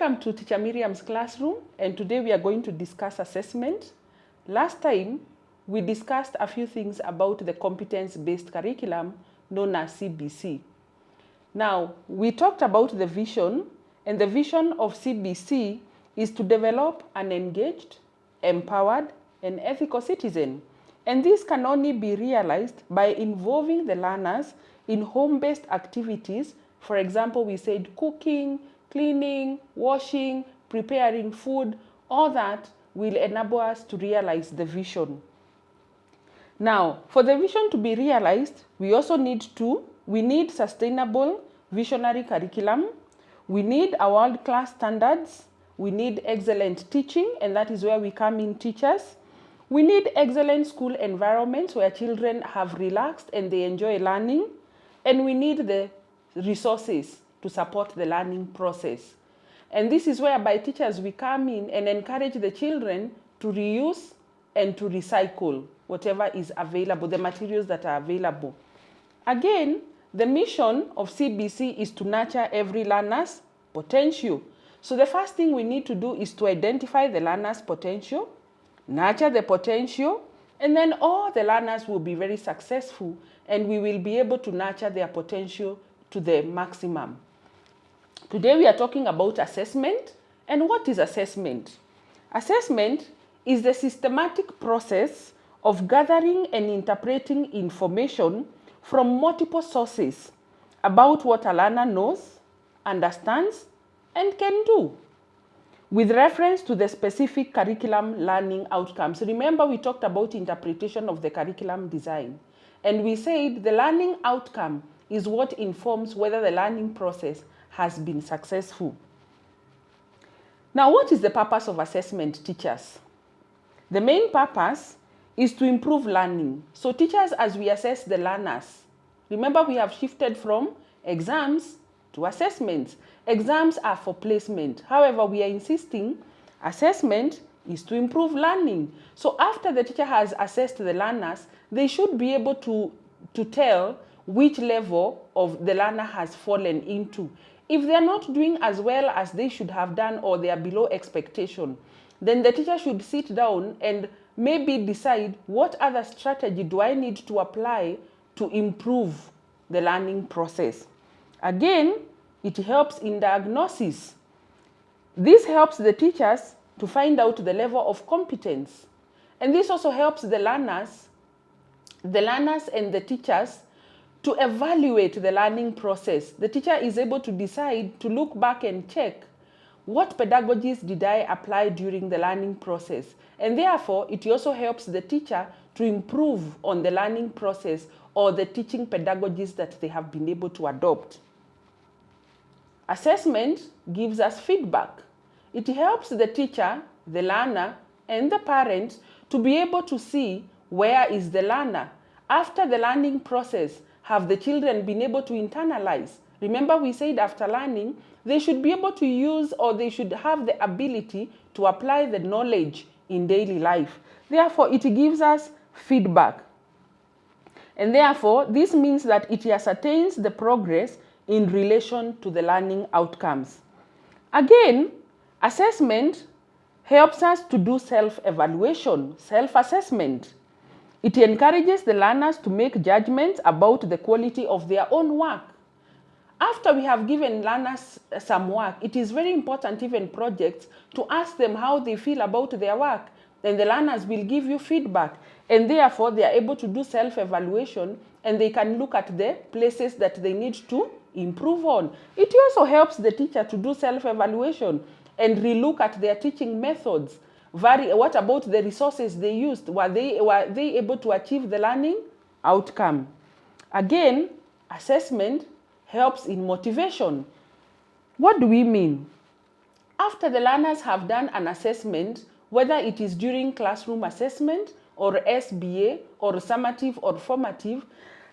Welcome to Teacher Miriam's classroom, and today we are going to discuss assessment. Last time, we discussed a few things about the competence-based curriculum known as CBC. Now, we talked about the vision, and the vision of CBC is to develop an engaged, empowered, and ethical citizen. And this can only be realized by involving the learners in home-based activities. For example, we said cooking, cleaning, washing, preparing food. All that will enable us to realize the vision. Now, for the vision to be realized, we also need sustainable visionary curriculum. We need a world-class standards. We need excellent teaching, and that is where we come in teachers. We need excellent school environments where children have relaxed and they enjoy learning. And we need the resources to support the learning process. And this is where by teachers we come in and encourage the children to reuse and to recycle whatever is available, the materials that are available. Again, the mission of CBC is to nurture every learner's potential. So the first thing we need to do is to identify the learner's potential, nurture the potential, and then all the learners will be very successful and we will be able to nurture their potential to the maximum. Today we are talking about assessment. And what is assessment? Assessment is the systematic process of gathering and interpreting information from multiple sources about what a learner knows, understands, and can do, with reference to the specific curriculum learning outcomes. Remember, we talked about interpretation of the curriculum design. And we said the learning outcome is what informs whether the learning process has been successful. Now, what is the purpose of assessment, teachers? The main purpose is to improve learning. So teachers, as we assess the learners, remember we have shifted from exams to assessments. Exams are for placement. However, we are insisting assessment is to improve learning. So after the teacher has assessed the learners, they should be able to tell which level of the learner has fallen into. If they are not doing as well as they should have done or they are below expectation, then the teacher should sit down and maybe decide what other strategy do I need to apply to improve the learning process. Again, it helps in diagnosis. This helps the teachers to find out the level of competence. And this also helps the learners and the teachers to evaluate the learning process. The teacher is able to decide to look back and check what pedagogies did I apply during the learning process. And therefore, it also helps the teacher to improve on the learning process or the teaching pedagogies that they have been able to adopt. Assessment gives us feedback. It helps the teacher, the learner, and the parent to be able to see where is the learner. After the learning process, have the children been able to internalize? Remember, we said after learning, they should be able to use or they should have the ability to apply the knowledge in daily life. Therefore, it gives us feedback. And therefore, this means that it ascertains the progress in relation to the learning outcomes. Again, assessment helps us to do self-evaluation, self-assessment. It encourages the learners to make judgments about the quality of their own work. After we have given learners some work, it is very important, even projects, to ask them how they feel about their work. Then the learners will give you feedback. And therefore, they are able to do self-evaluation and they can look at the places that they need to improve on. It also helps the teacher to do self-evaluation and relook at their teaching methods. What about the resources they used? Were they able to achieve the learning outcome? Again, assessment helps in motivation. What do we mean? After the learners have done an assessment, whether it is during classroom assessment or SBA or summative or formative,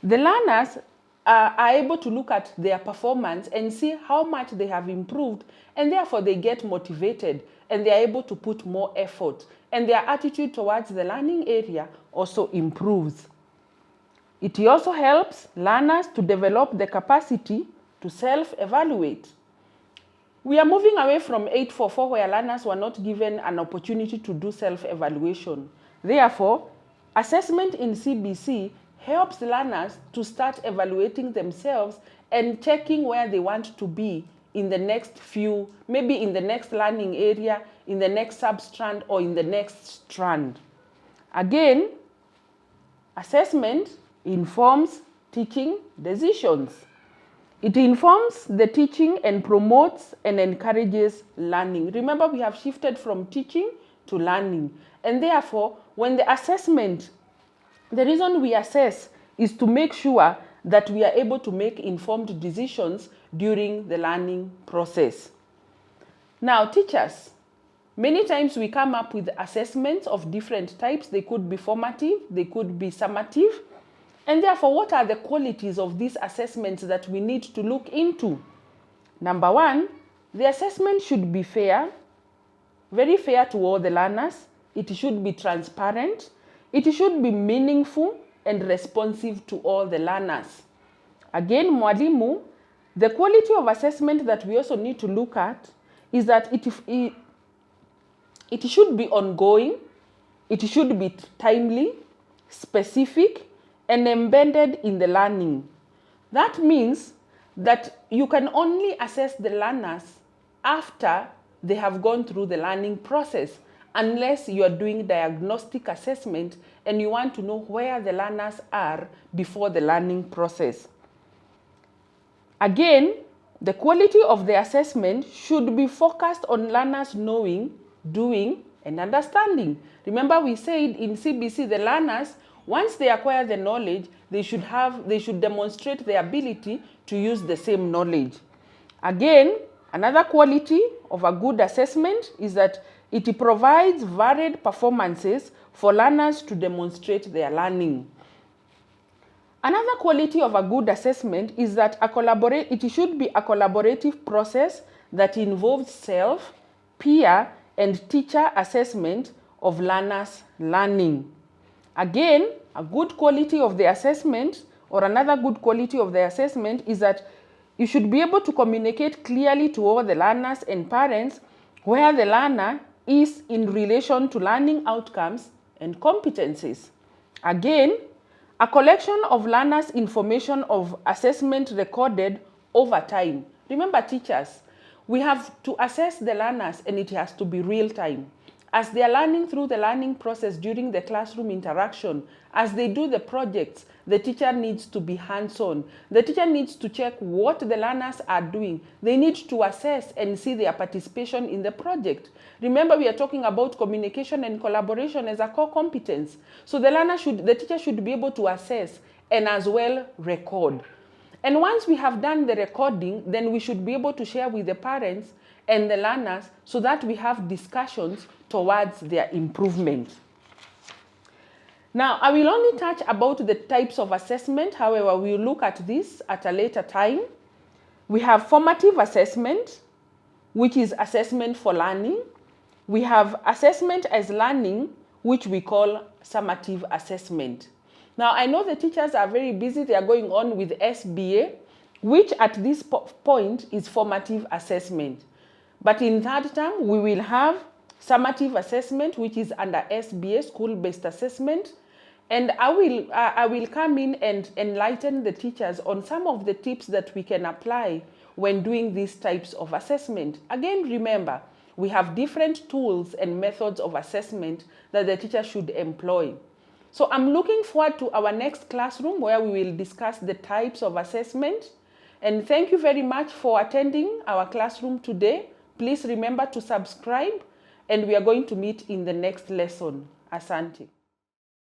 the learners are able to look at their performance and see how much they have improved, and therefore they get motivated and they are able to put more effort, and their attitude towards the learning area also improves. It also helps learners to develop the capacity to self-evaluate. We are moving away from 844 where learners were not given an opportunity to do self-evaluation. Therefore, assessment in CBC helps learners to start evaluating themselves and checking where they want to be in the next few, maybe in the next learning area, in the next substrand, or in the next strand. Again, assessment informs teaching decisions. It informs the teaching and promotes and encourages learning. Remember, we have shifted from teaching to learning. And therefore, when the assessment, the reason we assess is to make sure that we are able to make informed decisions during the learning process. Now, teachers, many times we come up with assessments of different types. They could be formative, they could be summative. And therefore, what are the qualities of these assessments that we need to look into? Number one, the assessment should be fair, very fair to all the learners. It should be transparent. It should be meaningful and responsive to all the learners. Again, mwalimu, the quality of assessment that we also need to look at is that it should be ongoing, it should be timely, specific, and embedded in the learning. That means that you can only assess the learners after they have gone through the learning process, unless you are doing diagnostic assessment and you want to know where the learners are before the learning process. Again, the quality of the assessment should be focused on learners knowing, doing, and understanding. Remember, we said in CBC, the learners, once they acquire the knowledge, they should demonstrate the ability to use the same knowledge. Again, another quality of a good assessment is that it provides varied performances for learners to demonstrate their learning. Another quality of a good assessment is that it should be a collaborative process that involves self, peer, and teacher assessment of learners' learning. Again, a good quality of the assessment, or another good quality of the assessment, is that you should be able to communicate clearly to all the learners and parents where the learner is in relation to learning outcomes and competencies. Again, a collection of learners' information of assessment recorded over time. Remember, teachers, we have to assess the learners and it has to be real time. As they are learning through the learning process during the classroom interaction, as they do the projects, the teacher needs to be hands-on. The teacher needs to check what the learners are doing. They need to assess and see their participation in the project. Remember, we are talking about communication and collaboration as a core competence. So the teacher should be able to assess and as well record. And once we have done the recording, then we should be able to share with the parents and the learners so that we have discussions towards their improvement. Now, I will only touch about the types of assessment. However, we will look at this at a later time. We have formative assessment, which is assessment for learning. We have assessment as learning, which we call summative assessment. Now, I know the teachers are very busy. They are going on with SBA, which at this point is formative assessment. But in third term, we will have summative assessment, which is under SBA, school-based assessment. And I will come in and enlighten the teachers on some of the tips that we can apply when doing these types of assessment. Again, remember, we have different tools and methods of assessment that the teacher should employ. So I'm looking forward to our next classroom where we will discuss the types of assessment. And thank you very much for attending our classroom today. Please remember to subscribe, and we are going to meet in the next lesson. Asante.